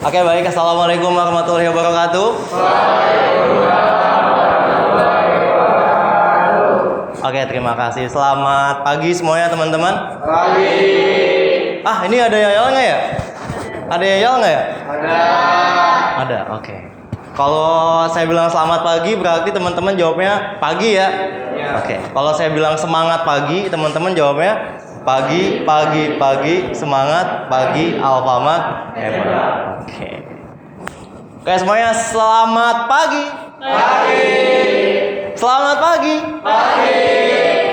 Oke, baik. Assalamualaikum warahmatullahi wabarakatuh. Oke, terima kasih. Selamat pagi semuanya, teman-teman. Pagi. Ini ada Yayal nggak ya? Ada Yayal nggak ya? Ada, oke. Kalau saya bilang selamat pagi, berarti teman-teman jawabnya pagi ya? Oke. Kalau saya bilang semangat pagi, teman-teman jawabnya pagi, semangat pagi, Alfamart hebat. Oke, semuanya selamat pagi. Selamat pagi.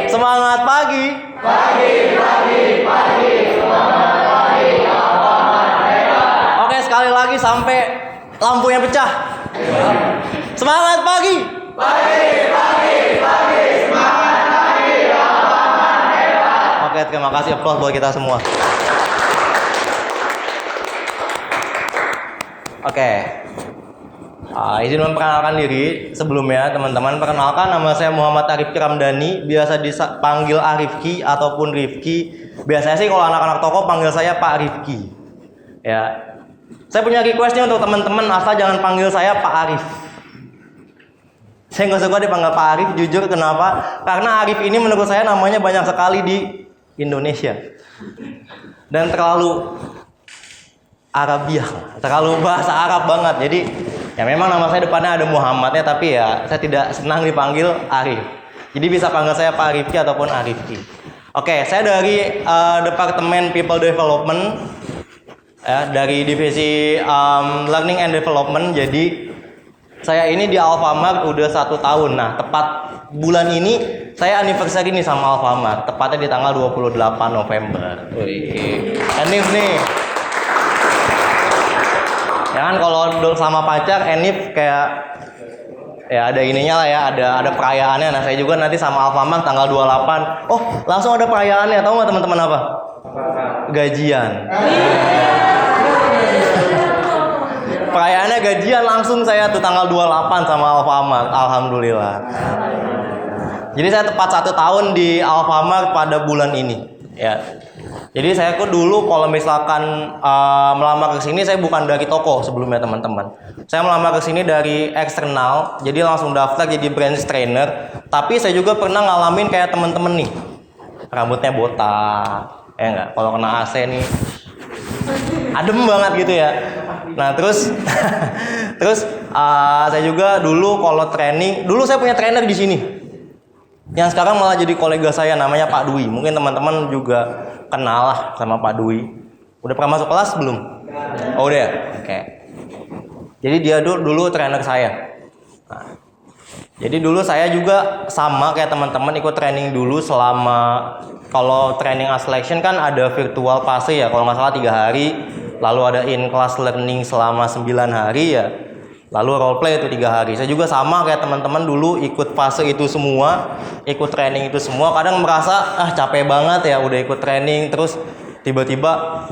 Semangat pagi. Semangat pagi, Alfamart hebat. Oke, sekali lagi sampai lampunya pecah. Semangat pagi. Semangat pagi, Alfamart hebat. Oke, terima kasih, applause buat kita semua. Oke. Izin memperkenalkan diri sebelumnya, teman-teman. Perkenalkan, nama saya Muhammad Arifki Ramdhani, biasa dipanggil Arifki ataupun Rifki. Biasanya sih kalau anak-anak toko panggil saya Pak Rifki. Ya. Saya punya request nih untuk teman-teman, asal jangan panggil saya Pak Arif. Saya nggak suka dipanggil Pak Arif, jujur kenapa? Karena Arif ini menurut saya namanya banyak sekali di Indonesia. Dan terlalu Arabiah, terlalu bahasa Arab banget. Jadi ya memang nama saya depannya ada Muhammadnya, tapi ya saya tidak senang dipanggil Arif. Jadi bisa panggil saya Pak Rifki ataupun Arifki. Oke, saya dari Departemen People Development, ya, dari divisi Learning and Development. Jadi saya ini di Alfamart udah 1 tahun. Nah, tepat bulan ini saya anniversary nih sama Alfamart. Tepatnya di tanggal 28 November. Wih, Enif nih. Ya kan kalau sama pacar Enif kayak ya ada ininya lah ya, ada perayaannya. Nah, saya juga nanti sama Alfamart tanggal 28. Oh, langsung ada perayaannya. Tahu nggak teman-teman apa? Gajian. Perayaannya gajian langsung saya tuh tanggal 28 sama Alfamart. Alhamdulillah. Jadi saya tepat 1 tahun di Alfamart pada bulan ini. Ya. Jadi saya kok dulu kalau misalkan melamar ke sini, saya bukan dari toko sebelumnya, teman-teman. Saya melamar ke sini dari eksternal, jadi langsung daftar jadi branch trainer. Tapi saya juga pernah ngalamin kayak teman-teman nih, rambutnya botak, ya enggak? Kalau kena AC nih, adem banget gitu ya. Nah terus, saya juga dulu kalau training, dulu saya punya trainer di sini. Yang sekarang malah jadi kolega saya, namanya Pak Dwi. Mungkin teman-teman juga kenal lah sama Pak Dwi. Udah pernah masuk kelas belum? Oh udah ya? Oke. Jadi dia dulu trainer saya. Nah, jadi dulu saya juga sama kayak teman-teman ikut training dulu selama, kalau training selection kan ada virtual fase ya, kalau nggak salah 3 hari. Lalu ada in class learning selama 9 hari ya. Lalu role play itu 3 hari. Saya juga sama kayak teman-teman dulu ikut fase itu semua, ikut training itu semua. Kadang merasa capek banget ya udah ikut training, terus tiba-tiba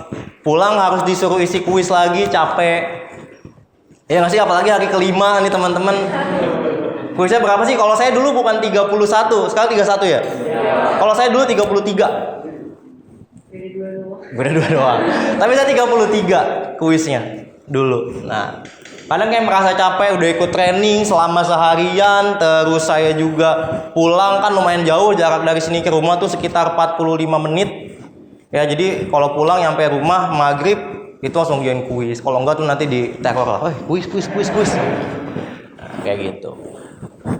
pulang harus disuruh isi kuis lagi, capek. Ya nggak sih, apalagi hari kelima nih teman-teman. Kuisnya berapa sih? Kalau saya dulu bukan 31, sekarang 31 ya? Kalau saya dulu 33. Beda 2 doang. Tapi saya 33 kuisnya dulu. Nah, kadang kayak merasa capek, udah ikut training selama seharian, terus saya juga pulang kan lumayan jauh, jarak dari sini ke rumah tuh sekitar 45 menit. Ya jadi kalau pulang nyampe rumah maghrib itu langsung join kuis. Kalau enggak tuh nanti di teror lah, kuis. Nah, kayak gitu.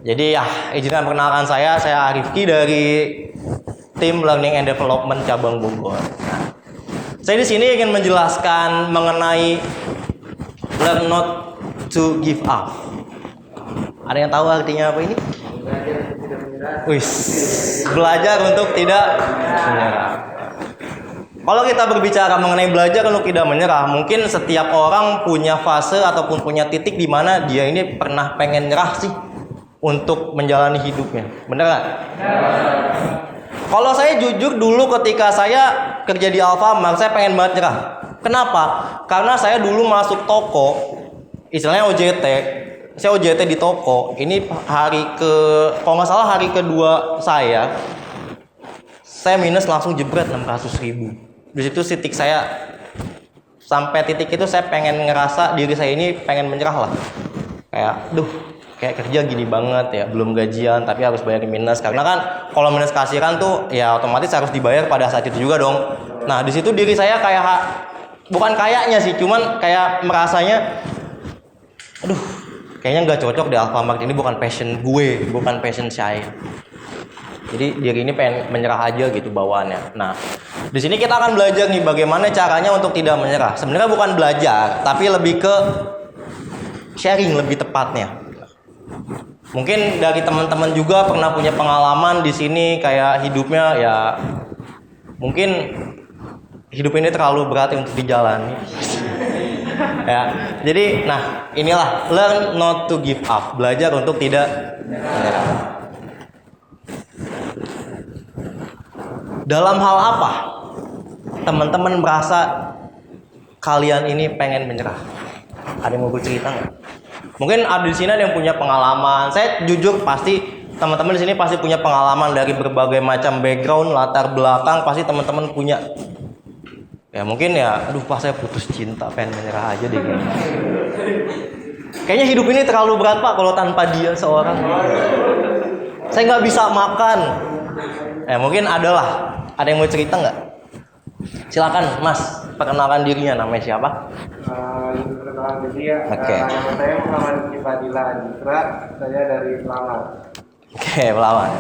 Jadi ya izinkan perkenalkan saya Arifki dari tim Learning and Development cabang Bogor. Nah, saya di sini ingin menjelaskan mengenai learn not to give up. Ada yang tahu artinya apa ini? Belajar untuk tidak menyerah. Kalau kita berbicara mengenai belajar untuk tidak menyerah, mungkin setiap orang punya fase ataupun punya titik di mana dia ini pernah pengen nyerah sih untuk menjalani hidupnya. Bener nggak? Kalau saya jujur dulu ketika saya kerja di Alfamart, saya pengen banget nyerah. Kenapa? Karena saya dulu masuk toko, istilahnya OJT. Saya OJT di toko. Ini kalau nggak salah hari kedua saya minus langsung jebret 600.000. Di situ titik saya sampai titik itu saya pengen ngerasa diri saya ini pengen menyerah lah. Kayak kerja gini banget ya, belum gajian tapi harus bayar minus, karena kan kalau minus kasiran tuh ya otomatis harus dibayar pada saat itu juga dong. Nah di situ diri saya kayak bukan kayaknya sih, cuman kayak merasanya kayaknya nggak cocok di Alfamart, ini bukan passion gue, bukan passion saya. Jadi diri ini pengen menyerah aja gitu bawaannya. Nah di sini kita akan belajar nih bagaimana caranya untuk tidak menyerah. Sebenarnya bukan belajar, tapi lebih ke sharing lebih tepatnya. Mungkin dari teman-teman juga pernah punya pengalaman di sini kayak hidupnya ya mungkin hidup ini terlalu berat untuk dijalani. Ya, jadi nah inilah learn not to give up, belajar untuk tidak menyerah. Dalam hal apa teman-teman merasa kalian ini pengen menyerah? Ada yang mau gue cerita nggak? Mungkin ada di sini ada yang punya pengalaman. Saya jujur pasti teman-teman di sini pasti punya pengalaman dari berbagai macam background, latar belakang, pasti teman-teman punya. Ya mungkin ya, pas saya putus cinta, pengen menyerah aja deh. Kayaknya hidup ini terlalu berat Pak kalau tanpa dia seorang. Saya nggak bisa makan. Mungkin adalah. Ada yang mau cerita nggak? Silakan Mas, perkenalkan dirinya, namanya siapa? Perkenalan diri ya. Oke. Nama saya Muhammad Fadila Andra, saya dari Pelawan. Oke, Pelawan.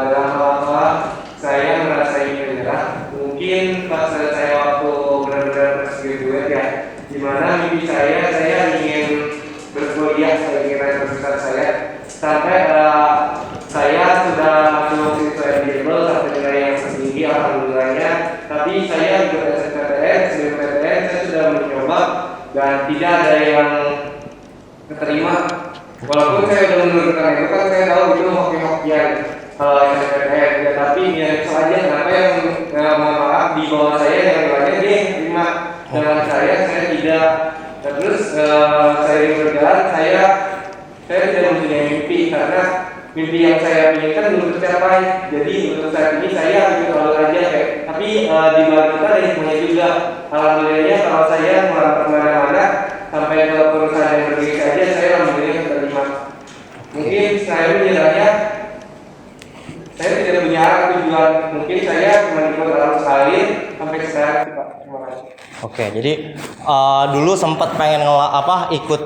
Dalam hal saya merasa ingin menyerah. Mungkin pas saya waktu benar-benar graduate ya, dimana mimpi saya ingin berkuliah, saya ingin berkuliah saya sampai saya sudah masuk siswa eligible sampai nilai yang tertinggi alhamdulillahnya. Tapi saya ikut SNMPTN, saya sudah mencoba dan tidak ada yang keterima. Walaupun saya sudah menurunkan itu kan saya tahu itu hoki-hokian SNMPTN ya, tapi ya saja kenapa yang mohon maaf di bawah saya yang nilainya dia yang terima dengan saya tidak. Terus saya berjalan saya tidak mempunyai mimpi karena mimpi yang saya inginkan belum tercapai. Jadi untuk saat ini saya ikut alur aja kayak. Tapi di luar kita ada hikmahnya juga. Alhamdulillahnya kalau saya melamar kemana-mana sampai ke perusahaan yang berbeda saja saya alhamdulillah terima. Mungkin saya menyerahnya saya tidak punya tujuan. Mungkin saya cuma ikut alur salin sampai sekarang sih Pak. Terima kasih. Oke, jadi dulu sempat pengen ikut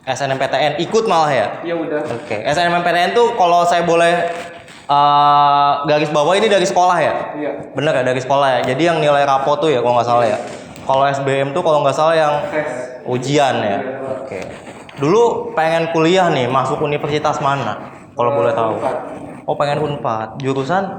SNMPTN, ikut malah ya? Iya udah. Oke, SNMPTN tuh kalau saya boleh garis bawah ini dari sekolah ya? Iya. Bener ya, dari sekolah ya? Jadi yang nilai rapot tuh ya kalau nggak salah ya? Kalau SBM tuh kalau nggak salah yang ujian ya? Oke. Dulu pengen kuliah nih, masuk universitas mana? Kalau boleh tahu. Oh pengen Unpad, jurusan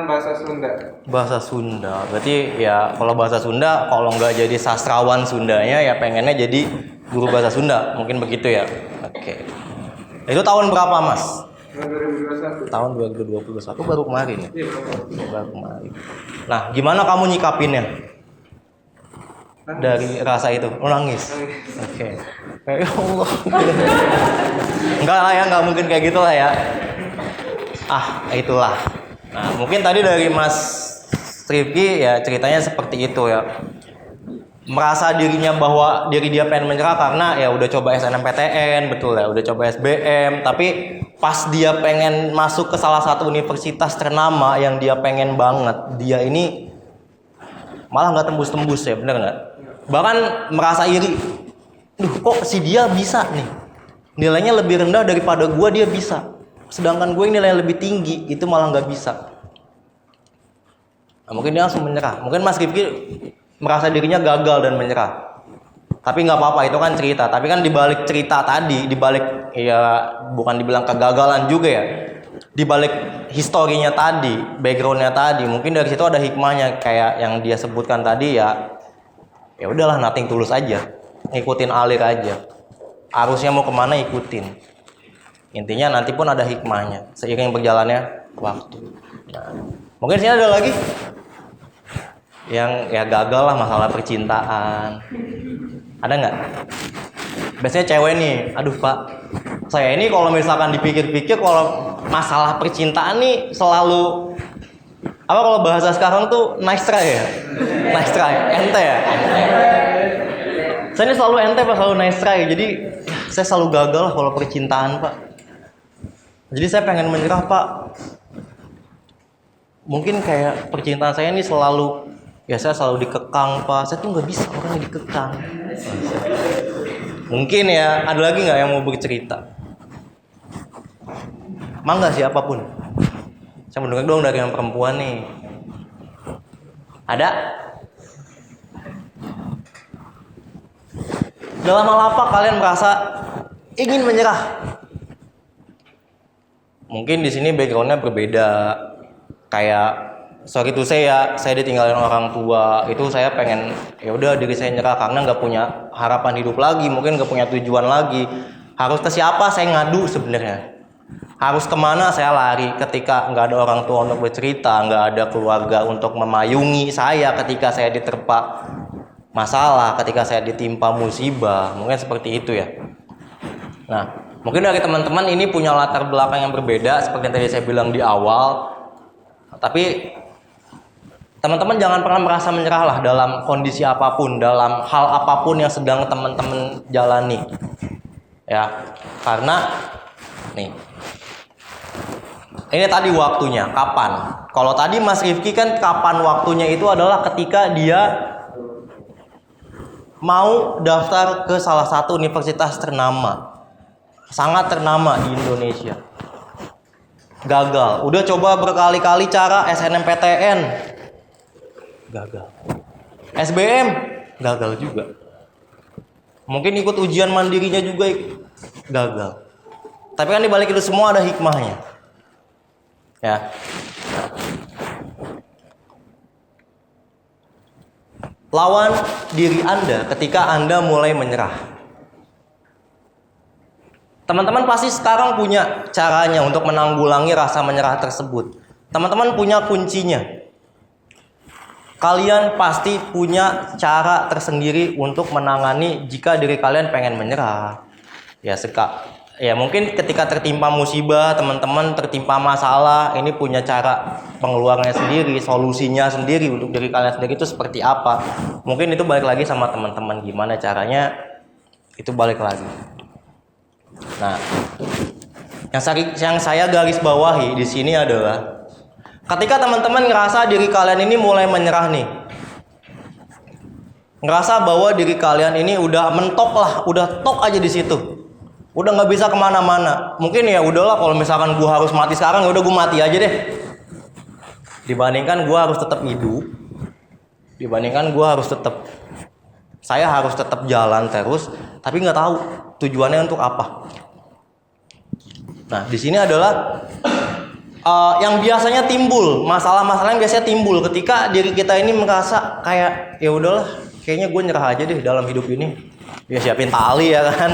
Bahasa Sunda. Bahasa Sunda. Berarti ya kalau bahasa Sunda, kalau nggak jadi sastrawan Sundanya ya pengennya jadi guru bahasa Sunda, mungkin begitu ya. Oke. Itu tahun berapa Mas? Tahun 2021 baru kemarin ya? Baru kemarin. Nah gimana kamu nyikapinnya? Dari rasa itu, nangis. Oke. Ya Allah. Enggak lah ya, nggak mungkin kayak gitu lah ya. Itulah. Nah, mungkin tadi dari Mas Rifki ya ceritanya seperti itu ya. Merasa dirinya bahwa diri dia pengen menyerah karena ya udah coba SNMPTN, betul ya, udah coba SBM, tapi pas dia pengen masuk ke salah satu universitas ternama yang dia pengen banget, dia ini malah nggak tembus-tembus ya, bener nggak? Bahkan merasa iri. Kok si dia bisa nih? Nilainya lebih rendah daripada gua, dia bisa. Sedangkan gue yang nilainya lebih tinggi, itu malah nggak bisa. Nah, mungkin dia langsung menyerah. Mungkin Mas Rifki merasa dirinya gagal dan menyerah. Tapi nggak apa-apa, itu kan cerita. Tapi kan dibalik cerita tadi, dibalik ya bukan dibilang kegagalan juga ya. Dibalik historinya tadi, backgroundnya tadi, mungkin dari situ ada hikmahnya kayak yang dia sebutkan tadi ya. Ya udahlah, nothing tulus aja, ngikutin alir aja. Arusnya mau kemana ikutin. Intinya nanti pun ada hikmahnya seiring berjalannya waktu. Nah, mungkin sini ada lagi yang ya gagal lah masalah percintaan. Ada nggak? Biasanya cewek nih, aduh Pak, saya ini kalau misalkan dipikir-pikir kalau masalah percintaan nih selalu kalau bahasa sekarang tuh nice try ya. Nice try, ente ya? Saya ini selalu ente Pak, selalu nice try. Jadi saya selalu gagal lah kalau percintaan Pak. Jadi saya pengen menyerah Pak. Mungkin kayak percintaan saya ini selalu, ya saya selalu dikekang Pak. Saya tuh nggak bisa orangnya dikekang. Mungkin ya, ada lagi nggak yang mau bercerita? Mangga siapapun. Saya mendengar dong dari yang perempuan nih. Ada? Dalam hal apa kalian merasa ingin menyerah? Mungkin di sini backgroundnya berbeda. Kayak sorry to say ya, saya ditinggalin orang tua. Itu saya pengen ya udah diri saya nyerah karena nggak punya harapan hidup lagi, mungkin nggak punya tujuan lagi. Harus ke siapa saya ngadu sebenarnya? Harus kemana saya lari ketika nggak ada orang tua untuk bercerita, nggak ada keluarga untuk memayungi saya ketika saya diterpa masalah, ketika saya ditimpa musibah, mungkin seperti itu ya. Nah, mungkin dari teman-teman ini punya latar belakang yang berbeda seperti yang tadi saya bilang di awal. Tapi teman-teman jangan pernah merasa menyerah lah dalam kondisi apapun, dalam hal apapun yang sedang teman-teman jalani. Ya, karena nih. Ini tadi waktunya, kapan? Kalau tadi Mas Rifki kan kapan waktunya itu adalah ketika dia mau daftar ke salah satu universitas ternama. Sangat ternama di Indonesia. Gagal. Udah coba berkali-kali cara SNMPTN. Gagal. SBM gagal juga. Mungkin ikut ujian mandirinya juga gagal. Tapi kan dibalik itu semua ada hikmahnya. Ya. Lawan diri Anda ketika Anda mulai menyerah. Teman-teman pasti sekarang punya caranya untuk menanggulangi rasa menyerah tersebut. Teman-teman punya kuncinya. Kalian pasti punya cara tersendiri untuk menangani jika diri kalian pengen menyerah. Ya mungkin ketika tertimpa musibah, teman-teman tertimpa masalah, ini punya cara pengeluarannya sendiri, solusinya sendiri untuk diri kalian sendiri itu seperti apa. Mungkin itu balik lagi sama teman-teman gimana caranya, itu balik lagi. Nah, yang saya garis bawahi di sini adalah ketika teman-teman ngerasa diri kalian ini mulai menyerah nih, ngerasa bahwa diri kalian ini udah mentok lah, udah tok aja di situ, udah nggak bisa kemana-mana. Mungkin ya udahlah, kalau misalkan gue harus mati sekarang, ya udah gue mati aja deh. Dibandingkan gue harus tetap hidup, dibandingkan gue harus tetap, saya harus tetap jalan terus, tapi nggak tahu tujuannya untuk apa. Nah, di sini adalah yang biasanya timbul, masalah-masalah yang biasanya timbul ketika diri kita ini merasa kayak ya udahlah, kayaknya gue nyerah aja deh dalam hidup ini. Ya siapin tali ya kan.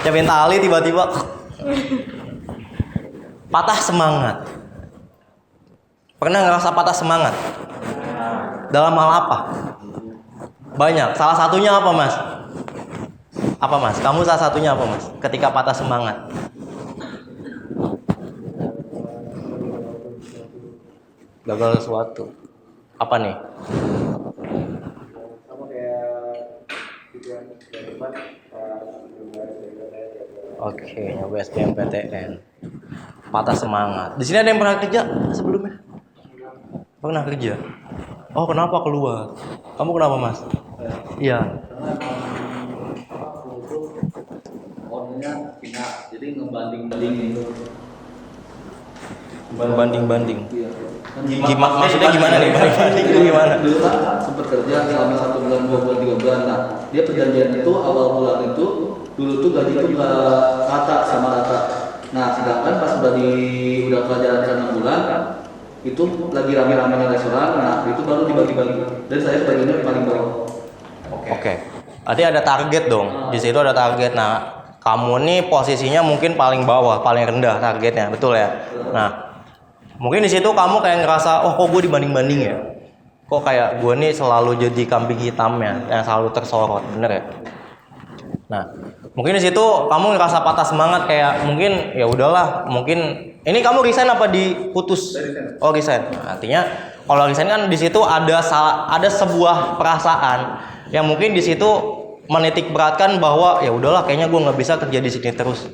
Siapin tali tiba-tiba patah semangat. Pernah ngerasa patah semangat? Dalam hal apa? Banyak. Salah satunya apa, Mas? Apa, Mas? Kamu salah satunya apa, Mas? Ketika patah semangat. Gagal sesuatu. Apa nih? Sama kayak tujuan ke depan. Oke, nyoba SBMPTN. Patah semangat. Di sini ada yang pernah kerja sebelumnya? Pernah kerja? Oh, kenapa keluar? Kamu kenapa, Mas? Iya. Orangnya Cina, jadi ngebanding-bandingin. Banding-banding. Iya. Maksudnya gimana nih? Banding itu gimana? Dulu kan sempat kerja selama 1 bulan, 2 bulan, 3 bulan. Nah, dia perjanjian itu awal bulan itu dulu tuh gaji itu nggak rata sama rata. Nah, sedangkan pas udah pelajaran 6 bulan itu lagi rame-ramenya restoran. Nah, itu baru dibagi-bagi. Dan saya bagiannya paling bawah. Oke. Berarti ada target dong. Di situ ada target. Nah, kamu nih posisinya mungkin paling bawah, paling rendah targetnya, betul ya? Nah, mungkin di situ kamu kayak ngerasa, oh kok gue dibanding-banding ya? Kok kayak gue nih selalu jadi kambing hitamnya, yang selalu tersorot, bener ya? Nah, mungkin di situ kamu ngerasa patah semangat kayak mungkin ya udahlah, mungkin ini kamu resign apa diputus? Oh resign. Nah, artinya kalau resign kan di situ ada sebuah perasaan yang mungkin di situ menitik beratkan bahwa ya udahlah kayaknya gue nggak bisa kerja di sini terus.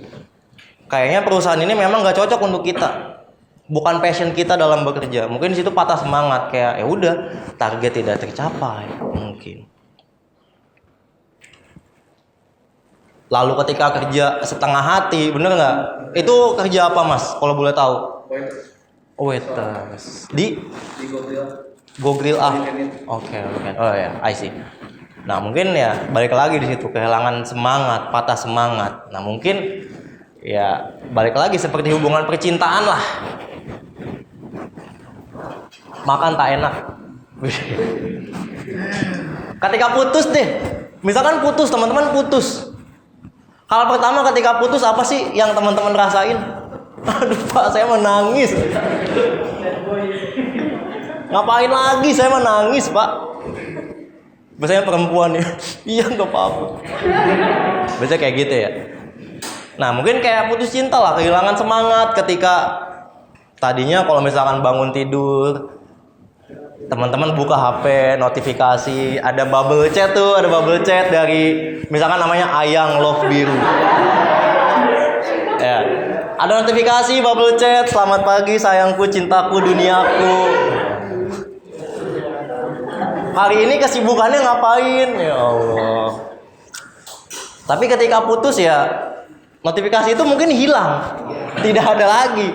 Kayaknya perusahaan ini memang nggak cocok untuk kita. Bukan passion kita dalam bekerja. Mungkin di situ patah semangat kayak ya udah target tidak tercapai mungkin. Lalu ketika kerja setengah hati, bener nggak? Itu kerja apa mas? Kalau boleh tahu? Waiters. Di Go Grill ah. Oke. Oh ya, I see. Nah mungkin ya balik lagi di situ kehilangan semangat, patah semangat. Nah mungkin ya balik lagi seperti hubungan percintaan lah. Makan tak enak. Ketika putus deh, misalkan putus, teman-teman putus. Hal pertama ketika putus apa sih yang teman-teman rasain? Aduh pak, saya menangis. Ngapain lagi? Saya menangis pak. Biasanya perempuan ya. Iya nggak apa-apa. Biasanya kayak gitu ya. Nah mungkin kayak putus cinta lah, kehilangan semangat ketika tadinya kalau misalkan bangun tidur, teman-teman buka HP, notifikasi, ada bubble chat dari misalkan namanya Ayang Love Biru. Ya. Ada notifikasi bubble chat, selamat pagi sayangku, cintaku, duniaku. Hari ini kesibukannya ngapain? Ya Allah. Tapi ketika putus ya, notifikasi itu mungkin hilang. Tidak ada lagi.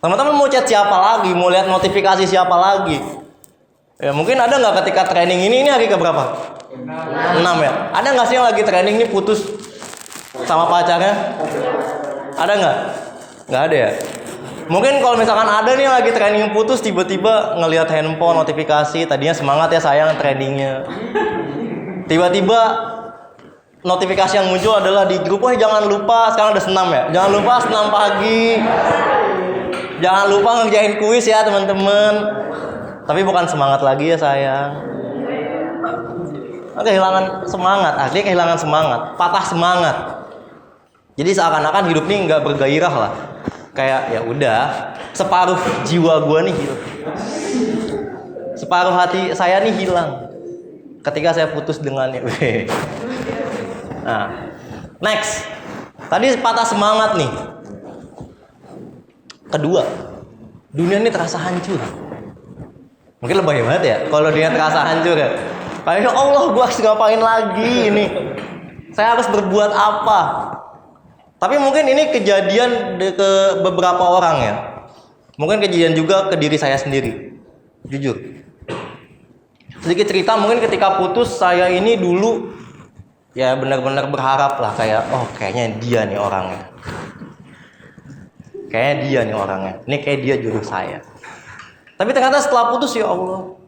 Teman-teman mau chat siapa lagi? Mau lihat notifikasi siapa lagi? Ya mungkin ada nggak ketika training ini hari keberapa? 6 ya? Ada nggak sih yang lagi training ini putus sama pacarnya? Ada nggak? Nggak ada ya? Mungkin kalau misalkan ada nih lagi training putus, tiba-tiba ngelihat handphone notifikasi, tadinya semangat ya sayang trainingnya. Tiba-tiba notifikasi yang muncul adalah di grup, jangan lupa sekarang ada senam ya, jangan lupa senam pagi, jangan lupa ngerjain kuis ya teman-teman. Tapi bukan semangat lagi ya sayang. Kehilangan semangat, akhirnya kehilangan semangat, patah semangat. Jadi seakan-akan hidup ini nggak bergairah lah. Kayak ya udah, separuh jiwa gua nih hilang. Separuh hati saya nih hilang ketika saya putus dengannya. Nah, next. Tadi patah semangat nih. Kedua, dunia ini terasa hancur. Mungkin lebih banget ya kalau dunia terasa hancur ya. Kayak Allah, gua harus ngapain lagi ini? Saya harus berbuat apa? Tapi mungkin ini kejadian ke beberapa orang ya. Mungkin kejadian juga ke diri saya sendiri. Jujur. Sedikit cerita, mungkin ketika putus saya ini dulu ya benar-benar berharap lah kayak kayaknya dia nih orangnya. Kayaknya dia nih orangnya. Ini kayak dia jodoh saya. Tapi ternyata setelah putus ya Allah,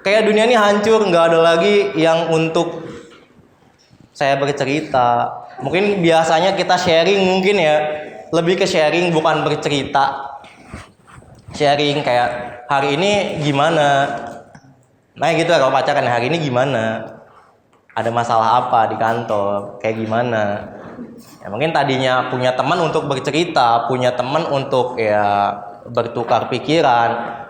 kayak dunia ini hancur, nggak ada lagi yang untuk saya bercerita. Mungkin biasanya kita sharing mungkin ya, lebih ke sharing bukan bercerita. Sharing kayak hari ini gimana. Nah gitu ya kalau pacaran, hari ini gimana. Ada masalah apa di kantor, kayak gimana. Ya, mungkin tadinya punya teman untuk bercerita, punya teman untuk ya bertukar pikiran.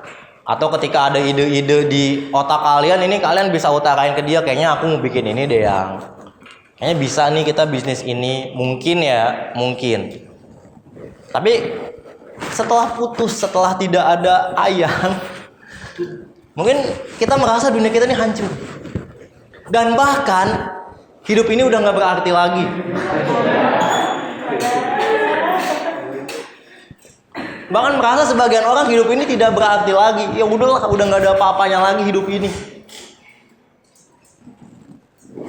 Atau ketika ada ide-ide di otak kalian, ini kalian bisa utarain ke dia, kayaknya aku mau bikin ini deh yang kayaknya bisa nih kita bisnis ini, mungkin ya, mungkin. Tapi setelah putus, setelah tidak ada ayang, mungkin kita merasa dunia kita ini hancur. Dan bahkan hidup ini udah gak berarti lagi. Bahkan merasa sebagian orang hidup ini tidak berarti lagi. Ya udahlah, udah gak ada apa-apanya lagi hidup ini.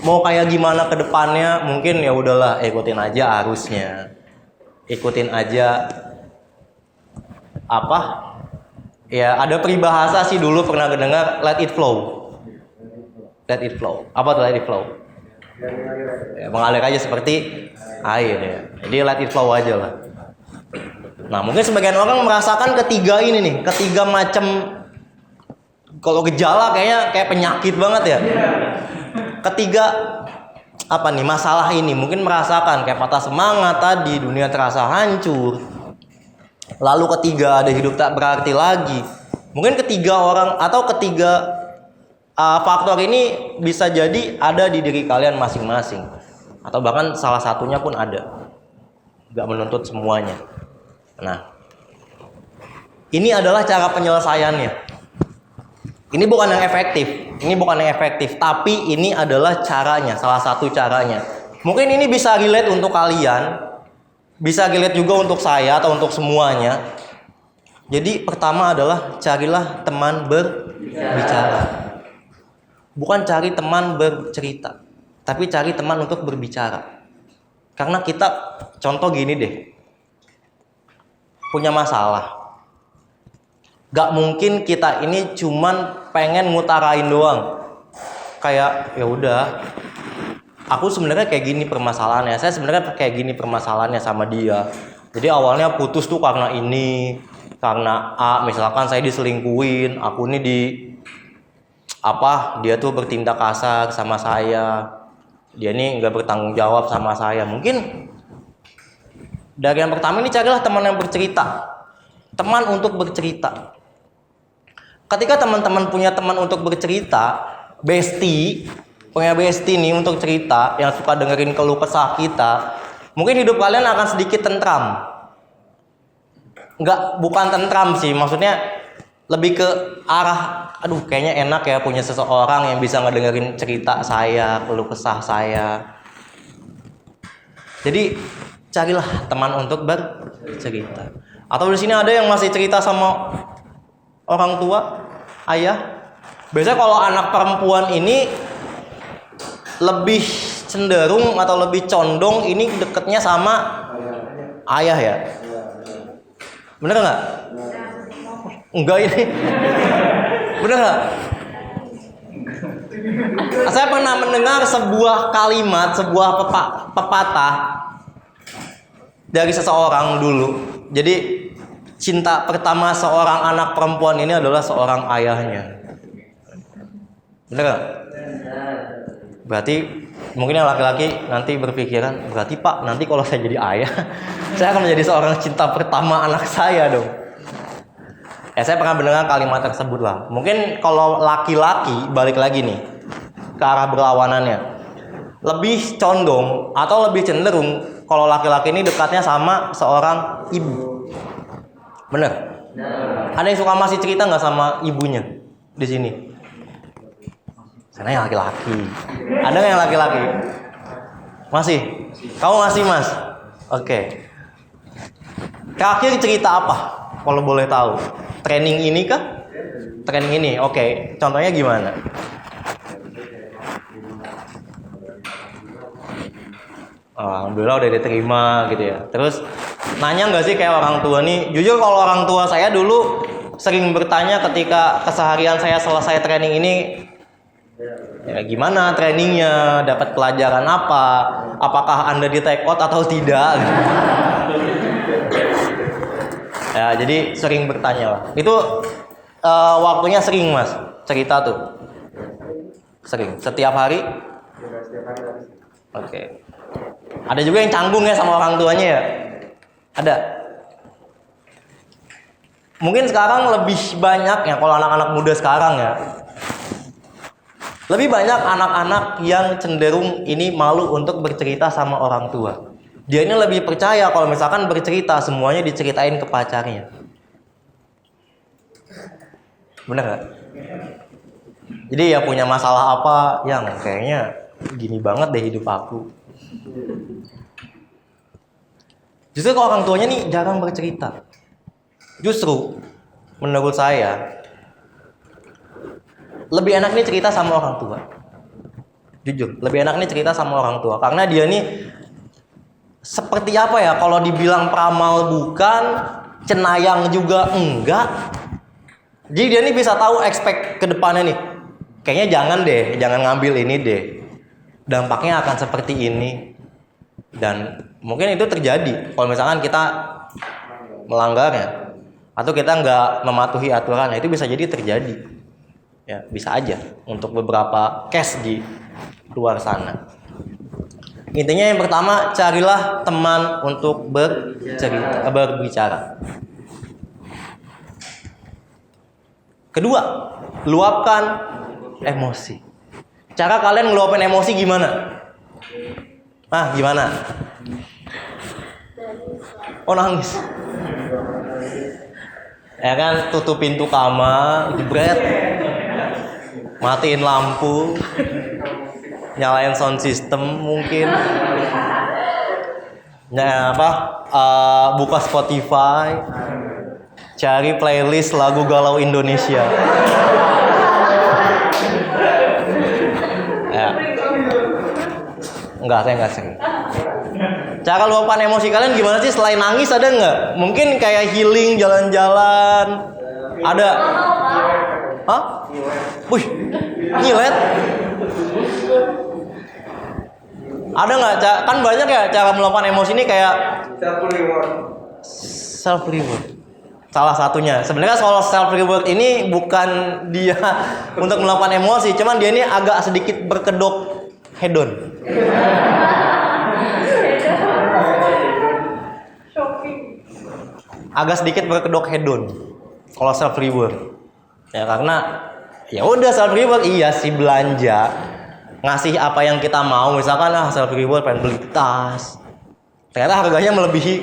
Mau kayak gimana ke depannya, mungkin ya udahlah, ikutin aja arusnya. Ikutin aja apa? Ya ada peribahasa sih dulu pernah dengar, let it flow. Let it flow. Apa tuh let it flow? Ya, mengalir aja seperti air ya. Jadi let it flow aja lah. Nah, mungkin sebagian orang merasakan ketiga ini nih, ketiga macam kalau gejala kayaknya kayak penyakit banget ya. Ketiga apa nih masalah ini mungkin merasakan kayak patah semangat tadi, dunia terasa hancur. Lalu ketiga ada hidup tak berarti lagi. Mungkin ketiga orang atau ketiga faktor ini bisa jadi ada di diri kalian masing-masing, atau bahkan salah satunya pun ada, nggak menuntut semuanya. Nah, ini adalah cara penyelesaiannya. Ini bukan yang efektif, tapi ini adalah caranya, salah satu caranya. Mungkin ini bisa relate untuk kalian, bisa relate juga untuk saya atau untuk semuanya. Jadi pertama adalah carilah teman berbicara. Bukan cari teman bercerita, tapi cari teman untuk berbicara. Karena kita, contoh gini deh, punya masalah. Gak mungkin kita ini cuman pengen ngutarain doang. Kayak ya udah, aku sebenarnya kayak gini permasalahannya. Saya sebenarnya kayak gini permasalahannya sama dia. Jadi awalnya putus tuh karena ini, karena A, misalkan saya diselingkuhin, aku ini dia tuh bertindak kasar sama saya. Dia ini nggak bertanggung jawab sama saya. Mungkin dari yang pertama ini carilah teman yang bercerita. Teman untuk bercerita. Ketika teman-teman punya teman untuk bercerita, punya bestie nih untuk cerita, yang suka dengerin keluh kesah kita, mungkin hidup kalian akan sedikit tentram. Bukan tentram sih, maksudnya lebih ke arah, aduh kayaknya enak ya punya seseorang yang bisa ngedengerin cerita saya, keluh kesah saya. Jadi carilah teman untuk bercerita. Atau di sini ada yang masih cerita sama orang tua, ayah. Biasanya kalau anak perempuan ini lebih cenderung atau lebih condong ini deketnya sama ayah ya. Bener nggak? Enggak ini. Bener nggak? Saya pernah mendengar sebuah kalimat, sebuah pepatah dari seseorang dulu. Jadi cinta pertama seorang anak perempuan ini adalah seorang ayahnya. Bener gak? Berarti mungkin yang laki-laki nanti berpikiran, berarti Pak nanti kalau saya jadi ayah saya akan menjadi seorang cinta pertama anak saya dong. Saya pernah mendengar kalimat tersebut lah. Mungkin kalau laki-laki, balik lagi nih ke arah berlawanannya, lebih condong atau lebih cenderung kalau laki-laki ini dekatnya sama seorang ibu. Bener? Ada yang suka masih cerita nggak sama ibunya di sini? Sana yang laki-laki. Ada nggak yang laki-laki? Masih? Kamu masih mas? Oke. Terakhir cerita apa? Kalau boleh tahu. Training ini kah? Training ini. Oke. Contohnya gimana? Alhamdulillah udah diterima gitu ya. Terus nanya nggak sih kayak orang tua nih? Jujur kalau orang tua saya dulu sering bertanya ketika keseharian saya selesai training ini, ya gimana trainingnya, dapat pelajaran apa, apakah Anda di take out atau tidak? Ya jadi sering bertanya lah. Itu waktunya sering mas cerita tuh. Sering. Setiap hari? Oke. Ada juga yang canggung ya sama orang tuanya ya? Ada. Mungkin sekarang lebih banyak ya kalau anak-anak muda sekarang ya. Lebih banyak anak-anak yang cenderung ini malu untuk bercerita sama orang tua. Dia ini lebih percaya kalau misalkan bercerita semuanya diceritain ke pacarnya. Bener gak? Jadi ya punya masalah apa yang kayaknya gini banget deh hidup aku. Justru kalau orang tuanya nih jarang bercerita. Justru menurut saya lebih enak nih cerita sama orang tua. Jujur, lebih enak nih cerita sama orang tua karena dia nih seperti apa ya, kalau dibilang peramal bukan, cenayang juga enggak. Jadi dia nih bisa tahu expect ke depannya nih. Kayaknya jangan ngambil ini deh. Dampaknya akan seperti ini. Dan mungkin itu terjadi kalau misalkan kita melanggarnya atau kita nggak mematuhi aturan, itu bisa jadi terjadi. Ya, bisa aja untuk beberapa case di luar sana. Intinya yang pertama, carilah teman untuk berbicara. Kedua, luapkan emosi. Cara kalian ngeluapin emosi gimana? Gimana? Oh, nangis. Ya kan, tutup pintu kamar, jebret. Matiin lampu. Nyalain sound system mungkin. Buka Spotify. Cari playlist lagu galau Indonesia. Ya. Enggak, saya enggak sering. Cara luapan emosi kalian gimana sih? Selain nangis ada nggak? Mungkin kayak healing, jalan-jalan. Ada? Hah? Wih, nyilet? Ada nggak? Kan banyak ya cara meluapkan emosi ini kayak self reward. Salah satunya. Sebenarnya kalau self reward ini bukan dia untuk meluapkan emosi, cuman dia ini agak sedikit berkedok hedon. Agak sedikit berkedok hedon kalau self reward. Ya karena ya udah self reward iya sih, belanja ngasih apa yang kita mau, misalkan self reward pengen beli tas, ternyata harganya melebihi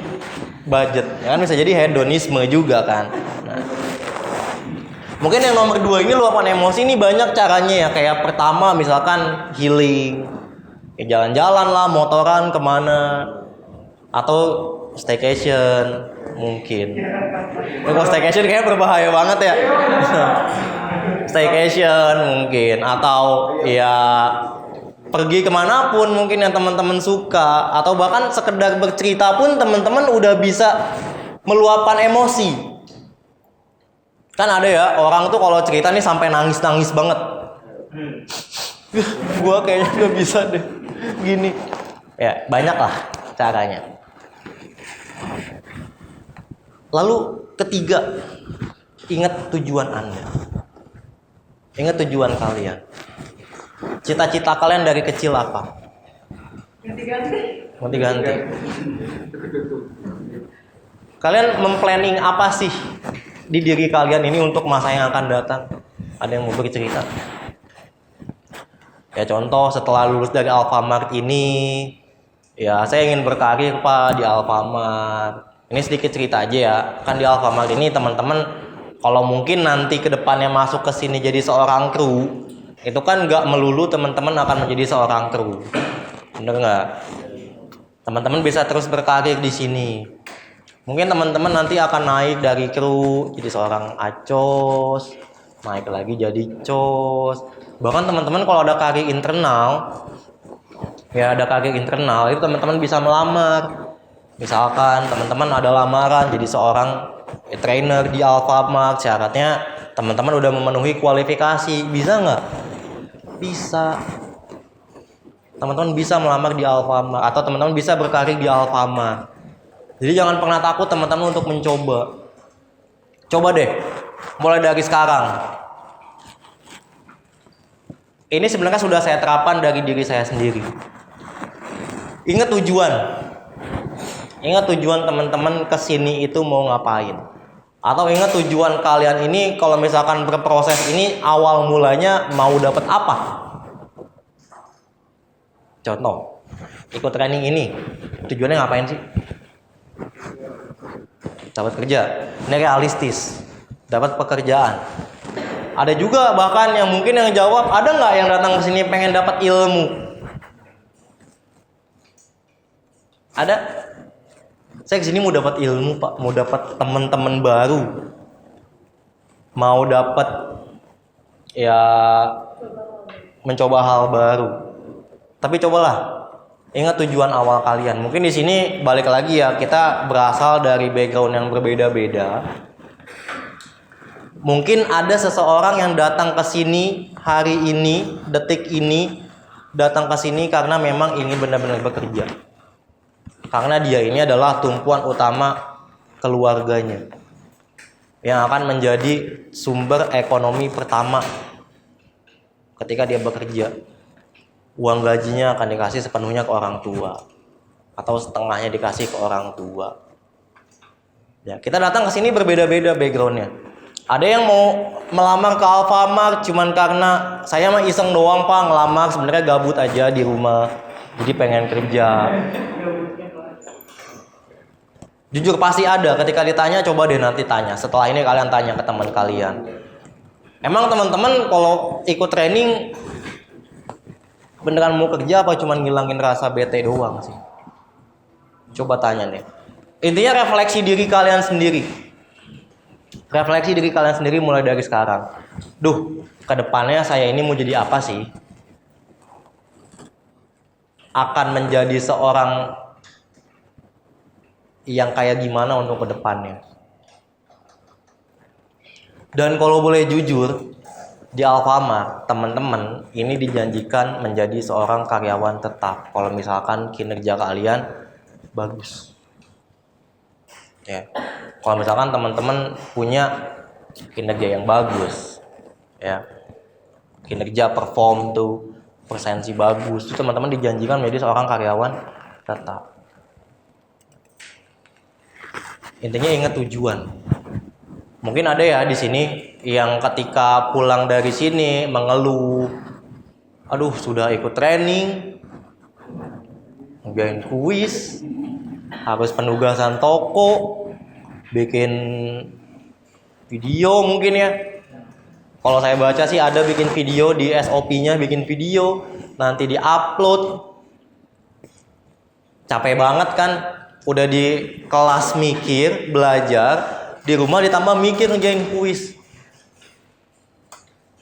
budget, ya kan bisa jadi hedonisme juga kan. Nah, mungkin yang nomor 2 ini luapan emosi ini banyak caranya ya. Kayak pertama misalkan healing, ya jalan-jalan lah, motoran kemana, atau staycation mungkin. Kalau staycation kayaknya berbahaya banget ya. Staycation mungkin, atau ya pergi kemanapun mungkin yang teman-teman suka, atau bahkan sekedar bercerita pun teman-teman udah bisa meluapkan emosi. Kan ada ya orang tuh kalau cerita nih sampai nangis-nangis banget. Gua kayaknya nggak bisa deh gini. Ya banyak lah caranya. Lalu ketiga, ingat tujuan Anda. Ingat tujuan kalian. Cita-cita kalian dari kecil apa? Mau diganti. Kalian memplanning apa sih di diri kalian ini untuk masa yang akan datang? Ada yang mau bercerita? Ya contoh, setelah lulus dari Alfamart ini, ya saya ingin berkarir Pak di Alfamart. Ini sedikit cerita aja ya. Kan di Alfamart ini teman-teman kalau mungkin nanti kedepannya masuk ke sini jadi seorang kru, itu kan nggak melulu teman-teman akan menjadi seorang kru, bener nggak? Teman-teman bisa terus berkarir di sini. Mungkin teman-teman nanti akan naik dari kru jadi seorang acos, naik lagi jadi cos. Bahkan teman-teman kalau ada karir internal, ya ada karir internal itu teman-teman bisa melamar. Misalkan teman-teman ada lamaran jadi seorang trainer di Alfamart, syaratnya teman-teman udah memenuhi kualifikasi, bisa nggak? Bisa. Teman-teman bisa melamar di Alfamart atau teman-teman bisa berkarir di Alfamart. Jadi jangan pernah takut teman-teman untuk mencoba. Coba deh, mulai dari sekarang. Ini sebenarnya sudah saya terapkan dari diri saya sendiri. Ingat tujuan. Ingat tujuan teman-teman kesini itu mau ngapain. Atau ingat tujuan kalian ini kalau misalkan berproses ini awal mulanya mau dapat apa. Contoh, ikut training ini tujuannya ngapain sih? Dapat kerja. Ini realistis. Dapat pekerjaan. Ada juga bahkan yang mungkin yang jawab, ada nggak yang datang ke sini pengen dapat ilmu? Ada? Saya kesini mau dapat ilmu Pak, mau dapat teman-teman baru, mau dapat ya mencoba hal baru. Tapi cobalah ingat tujuan awal kalian. Mungkin di sini balik lagi ya, kita berasal dari background yang berbeda-beda. Mungkin ada seseorang yang datang ke sini hari ini, detik ini, datang ke sini karena memang ingin benar-benar bekerja. Karena dia ini adalah tumpuan utama keluarganya yang akan menjadi sumber ekonomi pertama ketika dia bekerja. Uang gajinya akan dikasih sepenuhnya ke orang tua atau setengahnya dikasih ke orang tua. Ya, kita datang ke sini berbeda-beda backgroundnya. Ada yang mau melamar ke Alfamart cuman karena saya mah iseng doang Pak ngelamar, sebenarnya gabut aja di rumah. Jadi pengen kerja. Jujur pasti ada, ketika ditanya coba deh nanti tanya. Setelah ini kalian tanya ke teman kalian. Emang teman-teman kalau ikut training beneran mau kerja apa cuman ngilangin rasa bete doang sih? Coba tanya deh. Intinya refleksi diri kalian sendiri. Refleksi diri kalian sendiri mulai dari sekarang. Duh, kedepannya saya ini mau jadi apa sih? Akan menjadi seorang yang kayak gimana untuk kedepannya? Dan kalau boleh jujur, di Alfamart, teman-teman ini dijanjikan menjadi seorang karyawan tetap. Kalau misalkan kinerja kalian bagus. Ya. Kalau misalkan teman-teman punya kinerja yang bagus, ya, kinerja perform tuh, presensi bagus, itu teman-teman dijanjikan menjadi seorang karyawan tetap. Intinya ingat tujuan. Mungkin ada ya di sini yang ketika pulang dari sini mengeluh, aduh sudah ikut training, ngerjain kuis, harus penugasan toko, bikin video mungkin ya. Kalau saya baca sih ada bikin video di SOP-nya, bikin video, nanti di-upload. Capek banget kan, udah di kelas mikir, belajar, di rumah ditambah mikir ngerjain kuis.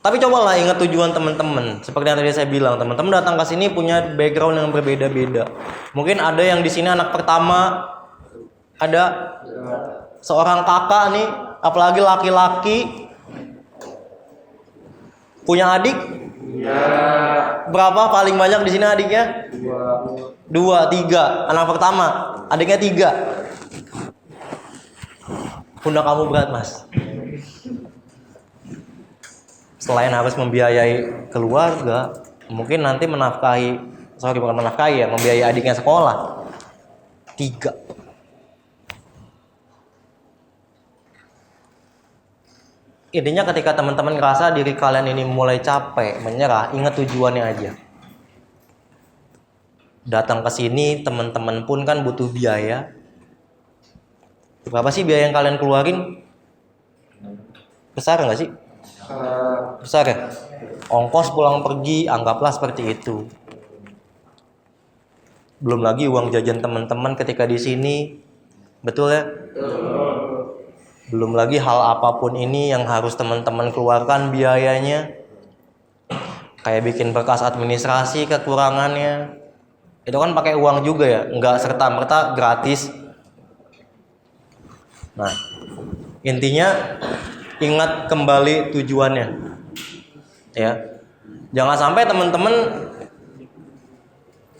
Tapi cobalah ingat tujuan teman-teman. Seperti yang tadi saya bilang, teman-teman datang ke sini punya background yang berbeda-beda. Mungkin ada yang di sini anak pertama, ada seorang kakak nih, apalagi laki-laki. Punya adik? Ya. Berapa paling banyak di sini adiknya? 2, 3. Anak pertama, adiknya 3. Pundak kamu berat, Mas. Selain harus membiayai keluarga, mungkin nanti bukan menafkahi ya, membiayai adiknya sekolah. 3. Intinya ketika teman-teman ngerasa diri kalian ini mulai capek, menyerah, ingat tujuannya aja. Datang ke sini, teman-teman pun kan butuh biaya. Berapa sih biaya yang kalian keluarin? Besar nggak sih? Besar ya? Ongkos pulang pergi, anggaplah seperti itu. Belum lagi uang jajan teman-teman ketika di sini, betul ya? Belum lagi hal apapun ini yang harus teman-teman keluarkan biayanya. Kayak bikin berkas administrasi kekurangannya. Itu kan pakai uang juga ya, nggak serta-merta gratis. Nah, intinya ingat kembali tujuannya. Ya. Jangan sampai teman-teman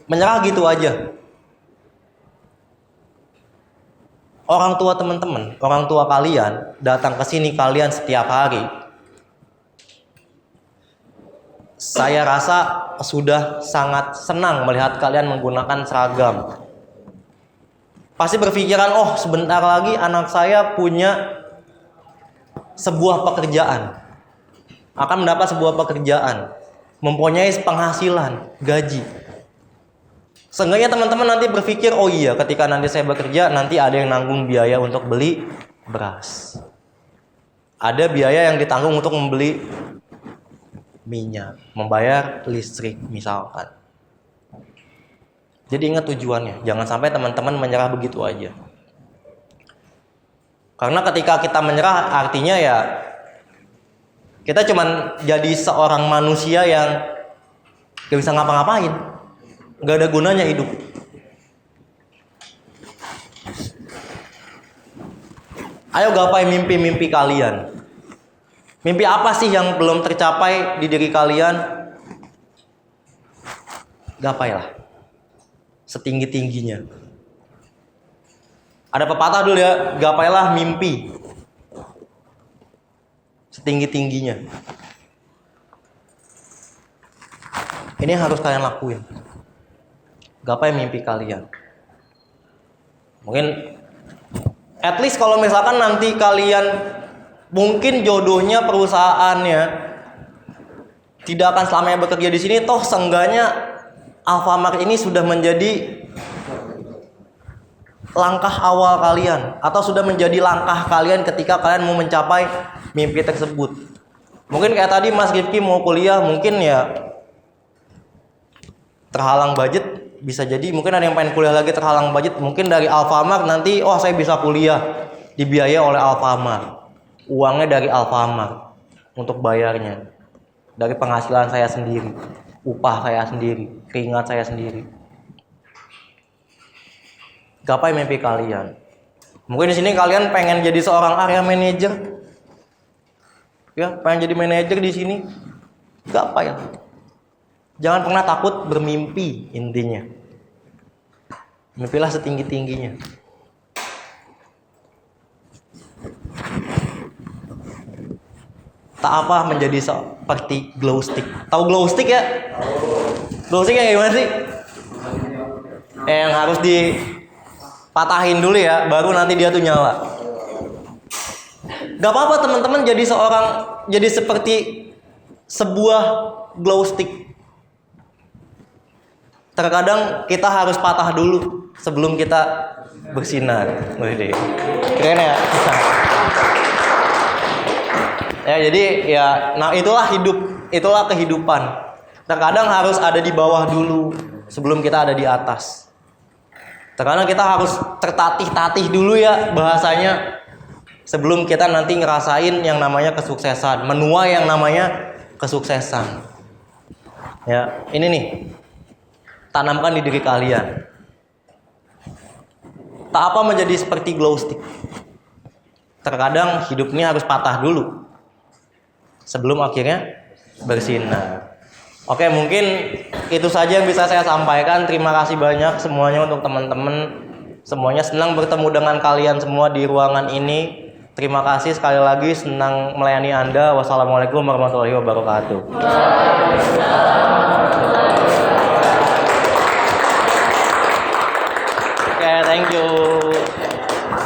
menyerah gitu aja. Orang tua teman-teman, orang tua kalian datang ke sini kalian setiap hari. Saya rasa sudah sangat senang melihat kalian menggunakan seragam. Pasti berpikiran, oh sebentar lagi anak saya punya sebuah pekerjaan. Akan mendapat sebuah pekerjaan. Mempunyai penghasilan, gaji. Seenggaknya teman-teman nanti berpikir, oh iya ketika nanti saya bekerja, nanti ada yang nanggung biaya untuk beli beras. Ada biaya yang ditanggung untuk membeli minyak, membayar listrik misalkan. Jadi ingat tujuannya, jangan sampai teman-teman menyerah begitu aja. Karena ketika kita menyerah artinya ya kita cuman jadi seorang manusia yang gak bisa ngapa-ngapain, gak ada gunanya hidup. Ayo gapai mimpi-mimpi kalian. Mimpi apa sih yang belum tercapai di diri kalian? Gapailah setinggi-tingginya. Ada pepatah dulu ya, gapailah mimpi setinggi-tingginya. Ini harus kalian lakuin. Gapai mimpi kalian. Mungkin at least kalau misalkan nanti kalian mungkin jodohnya perusahaannya tidak akan selamanya bekerja di sini, toh seenggaknya Alfamart ini sudah menjadi langkah awal kalian atau sudah menjadi langkah kalian ketika kalian mau mencapai mimpi tersebut. Mungkin kayak tadi Mas Rifki mau kuliah, mungkin ya terhalang budget, bisa jadi mungkin ada yang pengen kuliah lagi terhalang budget, mungkin dari Alfamart nanti saya bisa kuliah dibiayai oleh Alfamart, uangnya dari Alfamart untuk bayarnya, dari penghasilan saya sendiri, upah saya sendiri, keringat saya sendiri. Gapai mimpi kalian. Mungkin di sini kalian pengen jadi seorang area manager, ya, pengen jadi manajer di sini. Gapai. Jangan pernah takut bermimpi, intinya. Mimpilah setinggi-tingginya. Tak apa menjadi seperti glow stick. Tahu glow stick ya? Glow stick yang gimana sih? Yang harus dipatahin dulu ya, baru nanti dia tuh nyala. Gak apa-apa teman-teman jadi seperti sebuah glow stick. Terkadang kita harus patah dulu sebelum kita bersinar. Wih, keren ya. Ya, jadi ya, nah itulah hidup, itulah kehidupan. Terkadang harus ada di bawah dulu sebelum kita ada di atas. Terkadang kita harus tertatih-tatih dulu ya bahasanya, sebelum kita nanti ngerasain yang namanya kesuksesan, menuai yang namanya kesuksesan. Ya, ini nih, tanamkan di diri kalian. Tak apa menjadi seperti glow stick. Terkadang hidup ini harus patah dulu sebelum akhirnya bersinar. Oke, mungkin itu saja yang bisa saya sampaikan. Terima kasih banyak semuanya untuk teman-teman. Semuanya senang bertemu dengan kalian semua di ruangan ini. Terima kasih sekali lagi, senang melayani Anda. Wassalamualaikum warahmatullahi wabarakatuh. Oke, thank you.